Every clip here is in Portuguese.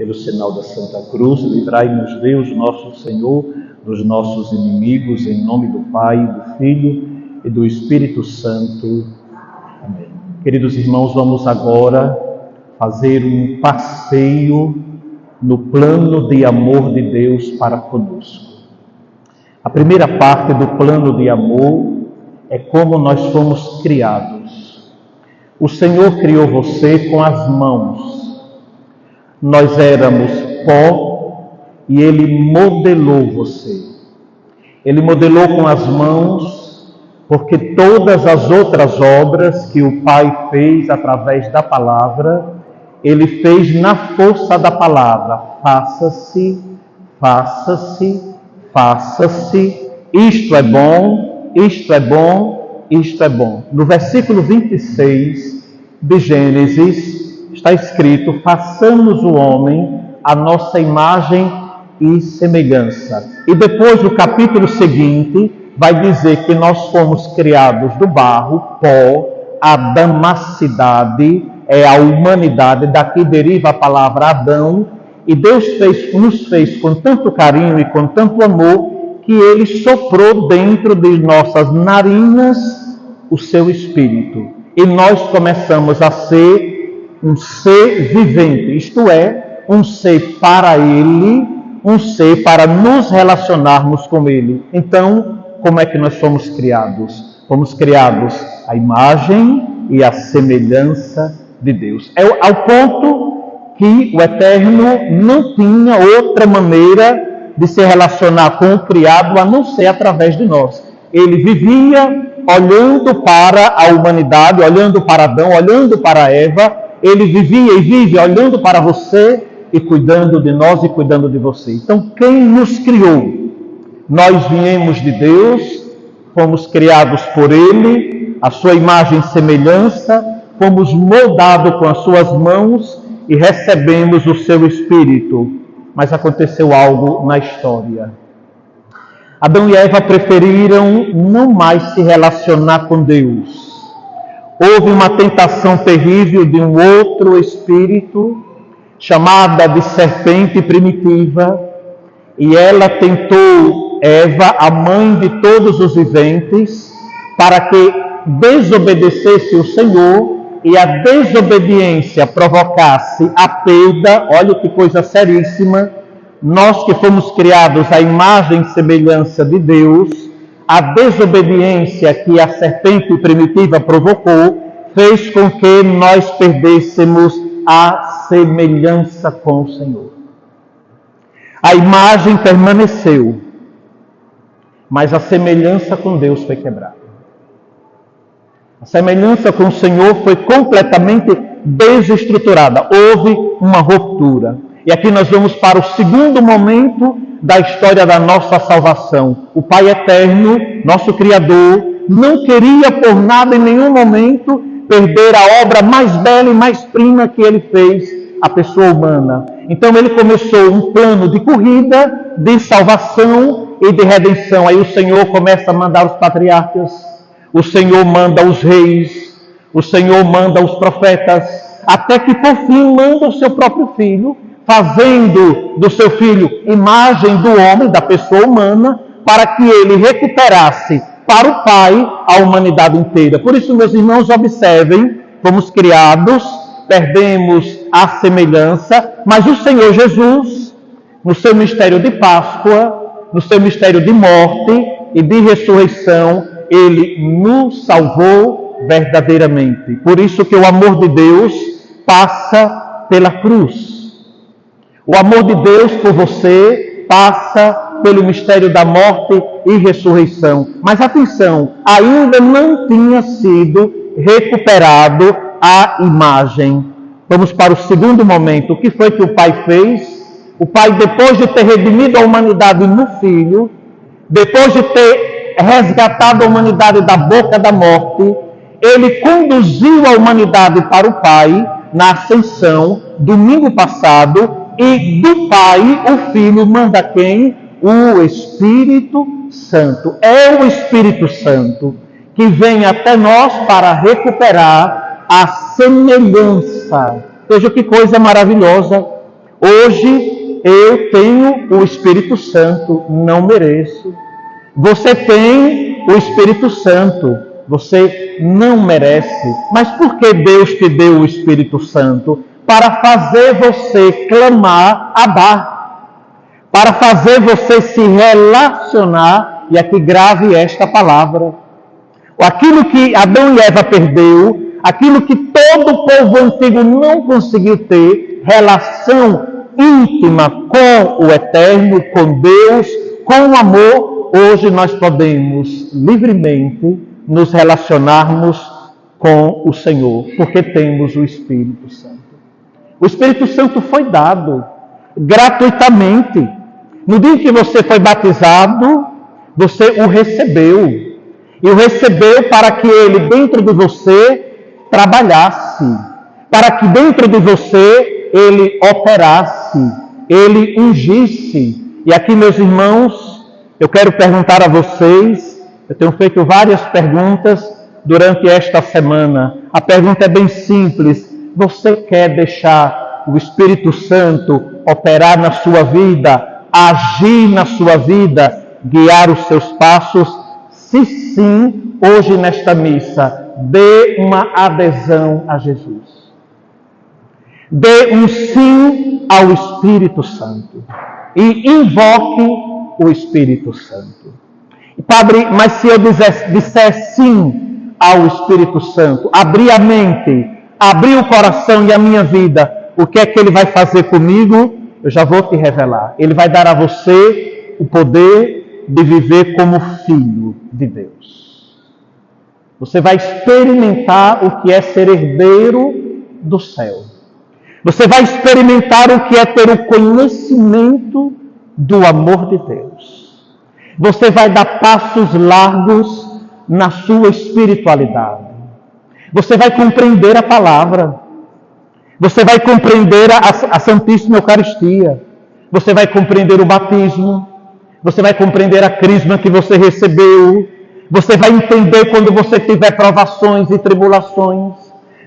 Pelo sinal da Santa Cruz, livrai-nos Deus, nosso Senhor, dos nossos inimigos, em nome do Pai, do Filho e do Espírito Santo. Amém. Queridos irmãos, vamos agora fazer um passeio no plano de amor de Deus para conosco. A primeira parte do plano de amor é como nós fomos criados. O Senhor criou você com as mãos. Nós éramos pó e Ele modelou você. Ele modelou com as mãos, porque todas as outras obras que o Pai fez através da palavra, Ele fez na força da palavra. Faça-se, faça-se, faça-se, isto é bom, isto é bom, isto é bom. No versículo 26 de Gênesis, está escrito: façamos o homem a nossa imagem e semelhança. E depois, no capítulo seguinte, vai dizer que nós fomos criados do barro, pó, a adamacidade, é a humanidade, daqui deriva a palavra Adão, e Deus nos fez com tanto carinho e com tanto amor, que Ele soprou dentro de nossas narinas o seu Espírito. E nós começamos a ser um ser vivente, isto é, um ser para Ele, um ser para nos relacionarmos com Ele. Então, como é que nós fomos criados? Fomos criados à imagem e à semelhança de Deus. É ao ponto que o Eterno não tinha outra maneira de se relacionar com o criado a não ser através de nós. Ele vivia olhando para a humanidade, olhando para Adão, olhando para Eva. Ele vivia e vive olhando para você e cuidando de nós e cuidando de você. Então, quem nos criou? Nós viemos de Deus, fomos criados por Ele, a sua imagem e semelhança, fomos moldados com as suas mãos e recebemos o seu Espírito. Mas aconteceu algo na história. Adão e Eva preferiram não mais se relacionar com Deus. Houve uma tentação terrível de um outro espírito, chamada de serpente primitiva, e ela tentou Eva, a mãe de todos os viventes, para que desobedecesse o Senhor, e a desobediência provocasse a perda. Olha que coisa seríssima. Nós que fomos criados à imagem e semelhança de Deus, a desobediência que a serpente primitiva provocou fez com que nós perdêssemos a semelhança com o Senhor. A imagem permaneceu, mas a semelhança com Deus foi quebrada. A semelhança com o Senhor foi completamente desestruturada. Houve uma ruptura. E aqui nós vamos para o segundo momento da história da nossa salvação. O Pai Eterno, nosso Criador, não queria por nada em nenhum momento perder a obra mais bela e mais prima que Ele fez, a pessoa humana. Então Ele começou um plano de corrida, de salvação e de redenção. Aí o Senhor começa a mandar os patriarcas, o Senhor manda os reis, o Senhor manda os profetas, até que por fim manda o seu próprio Filho, fazendo do seu Filho imagem do homem, da pessoa humana, para que ele recuperasse para o Pai a humanidade inteira. Por isso, meus irmãos, observem, fomos criados, perdemos a semelhança, mas o Senhor Jesus, no seu mistério de Páscoa, no seu mistério de morte e de ressurreição, Ele nos salvou verdadeiramente. Por isso que o amor de Deus passa pela cruz. O amor de Deus por você passa pelo mistério da morte e ressurreição. Mas atenção, ainda não tinha sido recuperado a imagem. Vamos para o segundo momento. O que foi que o Pai fez? O Pai, depois de ter redimido a humanidade no Filho, depois de ter resgatado a humanidade da boca da morte, Ele conduziu a humanidade para o Pai na ascensão, domingo passado, e do Pai, o Filho manda quem? O Espírito Santo. É o Espírito Santo que vem até nós para recuperar a semelhança. Veja que coisa maravilhosa. Hoje eu tenho o Espírito Santo, não mereço. Você tem o Espírito Santo, você não merece. Mas por que Deus te deu o Espírito Santo? Para fazer você clamar Abá, para fazer você se relacionar, e aqui grave esta palavra. Aquilo que Adão e Eva perdeu, aquilo que todo o povo antigo não conseguiu ter, relação íntima com o Eterno, com Deus, com o amor, hoje nós podemos livremente nos relacionarmos com o Senhor, porque temos o Espírito Santo. O Espírito Santo foi dado gratuitamente. No dia que você foi batizado, você o recebeu. E o recebeu para que ele dentro de você trabalhasse, para que dentro de você ele operasse, ele ungisse. E aqui, meus irmãos, eu quero perguntar a vocês, eu tenho feito várias perguntas durante esta semana. A pergunta é bem simples: você quer deixar o Espírito Santo operar na sua vida, agir na sua vida, guiar os seus passos? Se sim, hoje nesta missa, dê uma adesão a Jesus. Dê um sim ao Espírito Santo. E invoque o Espírito Santo. Padre, mas se eu disser sim ao Espírito Santo, abrir a mente, abrir o coração e a minha vida, o que é que ele vai fazer comigo? Eu já vou te revelar. Ele vai dar a você o poder de viver como filho de Deus. Você vai experimentar o que é ser herdeiro do céu. Você vai experimentar o que é ter o conhecimento do amor de Deus. Você vai dar passos largos na sua espiritualidade. Você vai compreender a palavra. Você vai compreender a Santíssima Eucaristia. Você vai compreender o batismo. Você vai compreender a crisma que você recebeu. Você vai entender quando você tiver provações e tribulações.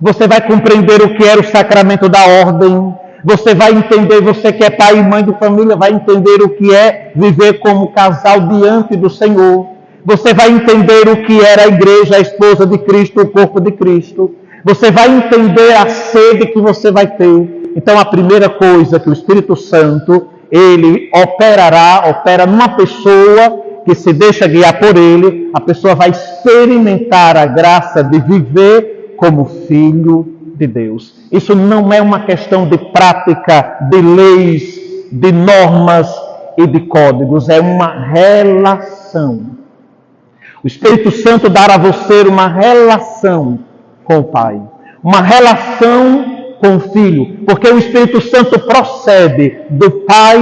Você vai compreender o que era o sacramento da ordem. Você vai entender, você que é pai e mãe de família, vai entender o que é viver como casal diante do Senhor. Você vai entender o que era a igreja, a esposa de Cristo, o corpo de Cristo. Você vai entender a sede que você vai ter. Então, a primeira coisa que o Espírito Santo ele opera numa pessoa que se deixa guiar por ele, a pessoa vai experimentar a graça de viver como filho de Deus. Isso não é uma questão de prática, de leis, de normas e de códigos, é uma relação. O Espírito Santo dará a você uma relação com o Pai, uma relação com o Filho, porque o Espírito Santo procede do Pai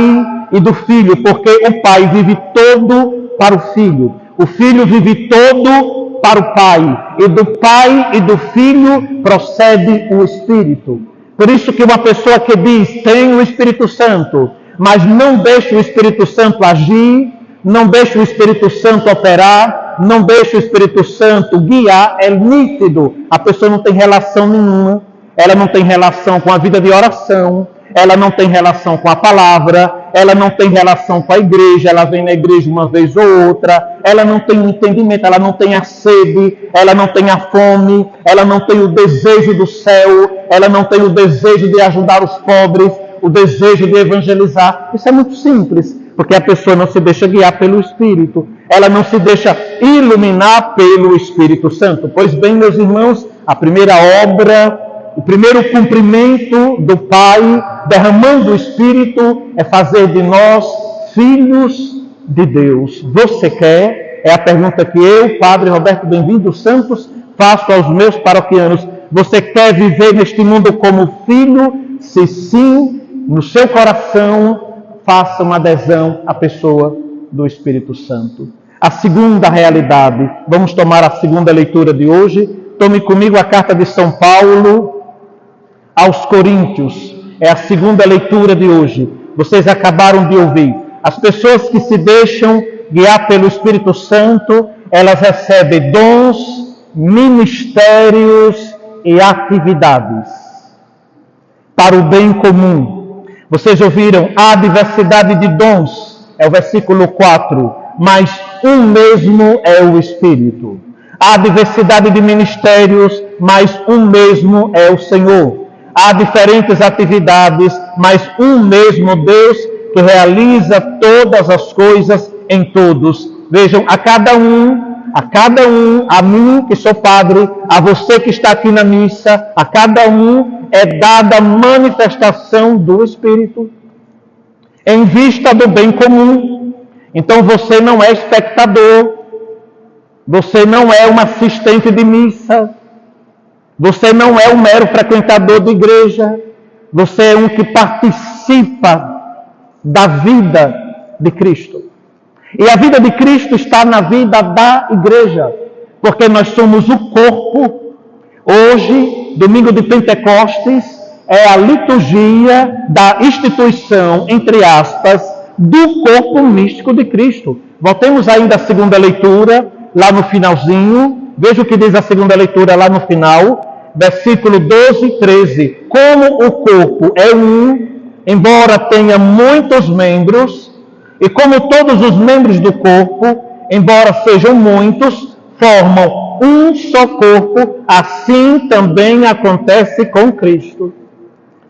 e do Filho, porque o Pai vive todo para o Filho, o Filho vive todo para o Pai, e do Pai e do Filho procede o Espírito. Por isso que uma pessoa que diz, tem o Espírito Santo, mas não deixa o Espírito Santo agir, não deixa o Espírito Santo operar, não deixa o Espírito Santo guiar, é nítido, a pessoa não tem relação nenhuma. Ela não tem relação com a vida de oração, ela não tem relação com a palavra, ela não tem relação com a igreja, ela vem na igreja uma vez ou outra, ela não tem entendimento, ela não tem a sede, ela não tem a fome, ela não tem o desejo do céu, ela não tem o desejo de ajudar os pobres, o desejo de evangelizar. Isso é muito simples, porque a pessoa não se deixa guiar pelo Espírito, ela não se deixa iluminar pelo Espírito Santo. Pois bem, meus irmãos, a primeira obra, o primeiro cumprimento do Pai, derramando o Espírito, é fazer de nós filhos de Deus. Você quer? É a pergunta que eu, Padre Roberto Bem-vindo Santos, faço aos meus paroquianos. Você quer viver neste mundo como filho? Se sim, no seu coração, faça uma adesão à pessoa do Espírito Santo. A segunda realidade, vamos tomar a segunda leitura de hoje. Tome comigo a carta de São Paulo aos Coríntios, é a segunda leitura de hoje. Vocês acabaram de ouvir. As pessoas que se deixam guiar pelo Espírito Santo, elas recebem dons, ministérios e atividades para o bem comum, Vocês ouviram, há diversidade de dons, é o versículo 4, mas um mesmo é o Espírito. Há diversidade de ministérios, mas um mesmo é o Senhor. Há diferentes atividades, mas um mesmo Deus que realiza todas as coisas em todos. Vejam, a cada um, a mim que sou padre, a você que está aqui na missa, a cada um é dada a manifestação do Espírito em vista do bem comum. Então você não é espectador, você não é um assistente de missa, você não é um mero frequentador de igreja, você é um que participa da vida de Cristo. E a vida de Cristo está na vida da igreja, porque nós somos o corpo. Hoje, domingo de Pentecostes, é a liturgia da instituição, entre aspas, do corpo místico de Cristo. Voltemos ainda à segunda leitura, lá no finalzinho. Veja o que diz a segunda leitura lá no final, versículo 12 e 13. Como o corpo é um, embora tenha muitos membros, e como todos os membros do corpo, embora sejam muitos, formam um só corpo, assim também acontece com Cristo.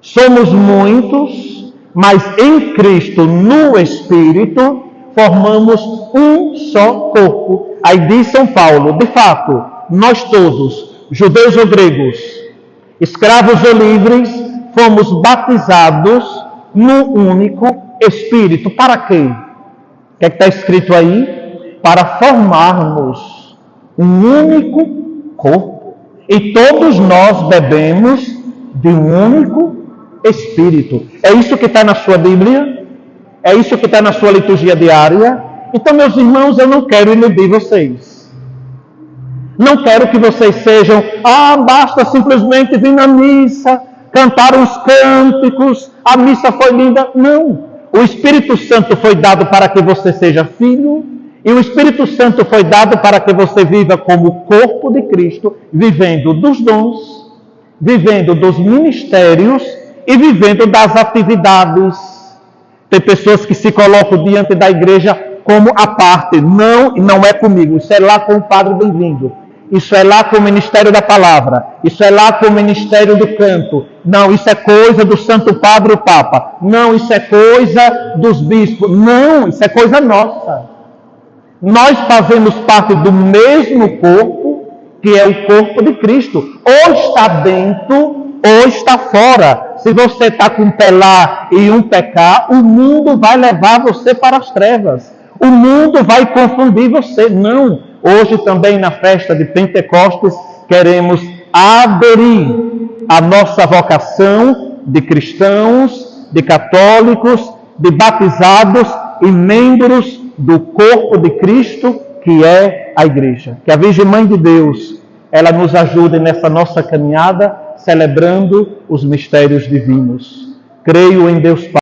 Somos muitos, mas em Cristo, no Espírito, formamos um só corpo. Aí diz São Paulo, de fato, nós todos, judeus ou gregos, escravos ou livres, fomos batizados no único Espírito. Para quê? O que é que está escrito aí? Para formarmos um único corpo. E todos nós bebemos de um único Espírito. É isso que está na sua Bíblia? É isso que está na sua liturgia diária? Então, meus irmãos, eu não quero iludir vocês. Não quero que vocês sejam, basta simplesmente vir na missa, cantar uns cânticos, a missa foi linda. Não. O Espírito Santo foi dado para que você seja filho, e o Espírito Santo foi dado para que você viva como corpo de Cristo, vivendo dos dons, vivendo dos ministérios e vivendo das atividades. Tem pessoas que se colocam diante da igreja como a parte. Não é comigo. Isso é lá com o padre bem-vindo. Isso é lá com o ministério da palavra. Isso é lá com o ministério do canto. Não, isso é coisa do Santo Padre e o Papa. Não, isso é coisa dos bispos. Não, isso é coisa nossa. Nós fazemos parte do mesmo corpo, que é o corpo de Cristo. Ou está dentro, ou está fora. Se você está com um pé lá e um pé cá, o mundo vai levar você para as trevas. O mundo vai confundir você. Não. Hoje também na festa de Pentecostes queremos aderir à nossa vocação de cristãos, de católicos, de batizados e membros do corpo de Cristo, que é a igreja. Que a Virgem Mãe de Deus, ela nos ajude nessa nossa caminhada, celebrando os mistérios divinos. Creio em Deus Pai.